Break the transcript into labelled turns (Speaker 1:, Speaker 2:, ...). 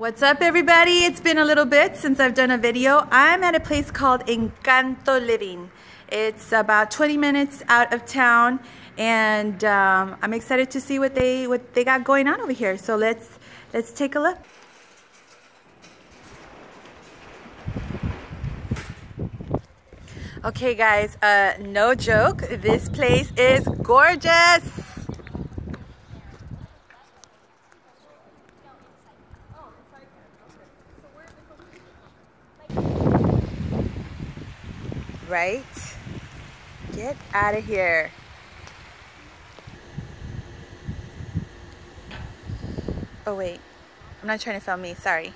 Speaker 1: What's up, everybody? It's been a little bit since I've done a video. I'm at a place called Encanto Living. It's about 20 minutes out of town, and I'm excited to see what they got going on over here. So let's take a look. Okay, guys, no joke, this place is gorgeous. Right? Get out of here. Oh wait, I'm not trying to film me, sorry.